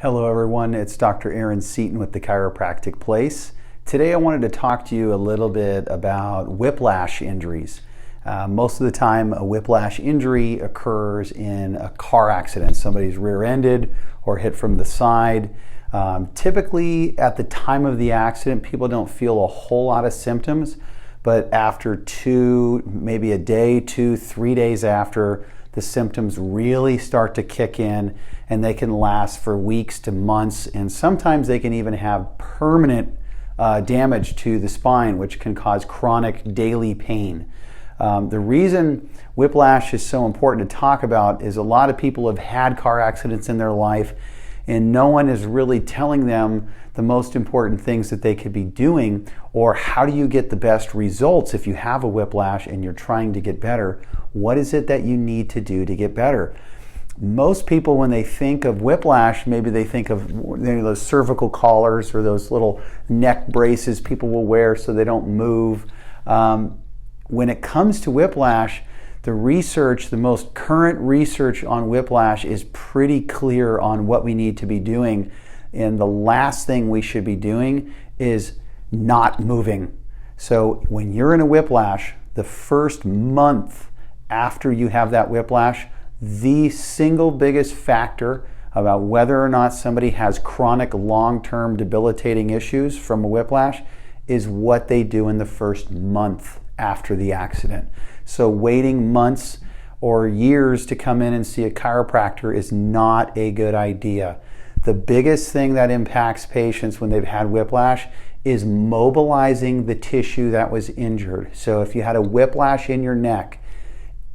Hello everyone, it's Dr. Seaton with the Chiropractic Place. Today I wanted to talk to you a little bit about whiplash injuries. Most of the time a whiplash injury occurs in a car accident. Somebody's rear-ended or hit from the side. Typically at the time of the accident people don't feel a whole lot of symptoms, but after maybe a day, 2-3 days after, the symptoms really start to kick in and they can last for weeks to months, and sometimes they can even have permanent damage to the spine, which can cause chronic daily pain. The reason whiplash is so important to talk about is a lot of people have had car accidents in their life and no one is really telling them the most important things that they could be doing, or how do you get the best results if you have a whiplash and you're trying to get better. What is it that you need to do to get better? Most people, when they think of whiplash, maybe they think of those cervical collars or those little neck braces people will wear so they don't move. When it comes to whiplash, the most current research on whiplash is pretty clear on what we need to be doing. And the last thing we should be doing is not moving. So when you're in a whiplash, the first month after you have that whiplash, the single biggest factor about whether or not somebody has chronic long-term debilitating issues from a whiplash is what they do in the first month after the accident. So waiting months or years to come in and see a chiropractor is not a good idea. The biggest thing that impacts patients when they've had whiplash is mobilizing the tissue that was injured. So if you had a whiplash in your neck,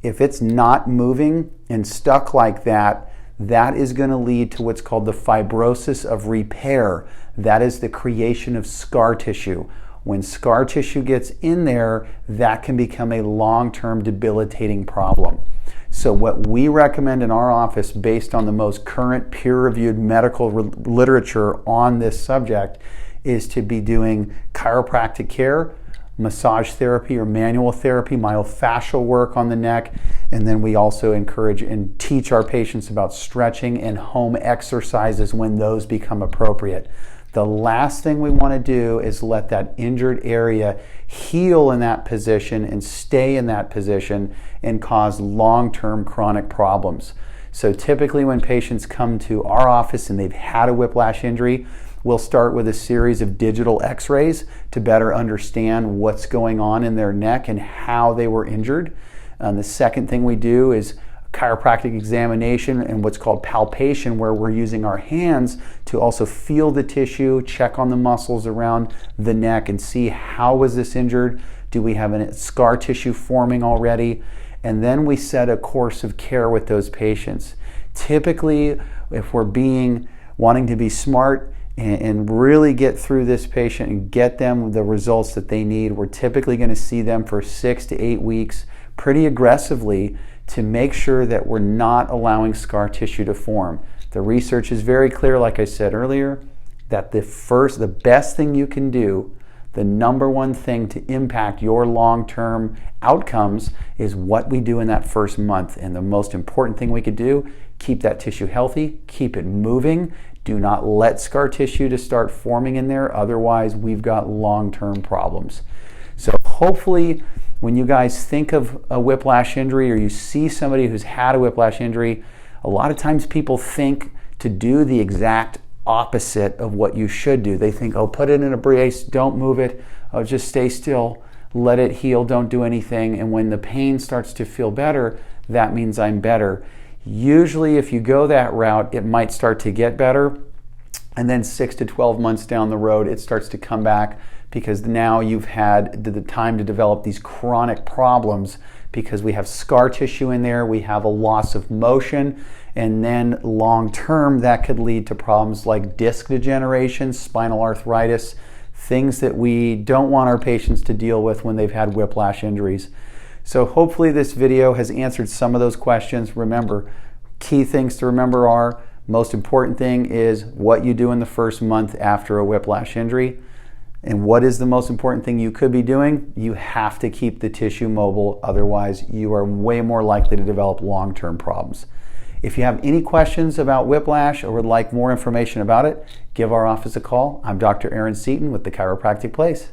if it's not moving and stuck like that, that is going to lead to what's called the fibrosis of repair. That is the creation of scar tissue. When scar tissue gets in there, that can become a long-term debilitating problem. So what we recommend in our office, based on the most current peer-reviewed medical literature on this subject, is to be doing chiropractic care, massage therapy or manual therapy, myofascial work on the neck, and then we also encourage and teach our patients about stretching and home exercises when those become appropriate. The last thing we want to do is let that injured area heal in that position and stay in that position and cause long-term chronic problems. So typically when patients come to our office and they've had a whiplash injury, we'll start with a series of digital x-rays to better understand what's going on in their neck and how they were injured. The second thing we do is chiropractic examination and what's called palpation, where we're using our hands to also feel the tissue, check on the muscles around the neck and see how was this injured. Do we have a scar tissue forming already? And then we set a course of care with those patients. Typically, if we're wanting to be smart and really get through this patient and get them the results that they need, we're typically going to see them for 6 to 8 weeks pretty aggressively to make sure that we're not allowing scar tissue to form. The research is very clear, like I said earlier, that the best thing you can do, the number one thing to impact your long-term outcomes, is what we do in that first month. And the most important thing we could do, keep that tissue healthy, keep it moving. Do not let scar tissue to start forming in there, otherwise we've got long-term problems. So hopefully when you guys think of a whiplash injury or you see somebody who's had a whiplash injury, a lot of times people think to do the exact opposite of what you should do. They think, oh, put it in a brace, don't move it, oh, just stay still, let it heal, don't do anything. And when the pain starts to feel better, that means I'm better. Usually if you go that route, it might start to get better, and then 6 to 12 months down the road, it starts to come back, because now you've had the time to develop these chronic problems, because we have scar tissue in there, we have a loss of motion, and then long term that could lead to problems like disc degeneration, spinal arthritis, things that we don't want our patients to deal with when they've had whiplash injuries. So hopefully this video has answered some of those questions. Remember, key things to remember are, most important thing is what you do in the first month after a whiplash injury. And what is the most important thing you could be doing? You have to keep the tissue mobile, otherwise you are way more likely to develop long-term problems. If you have any questions about whiplash or would like more information about it, give our office a call. I'm Dr. Aaron Seaton with the Chiropractic Place.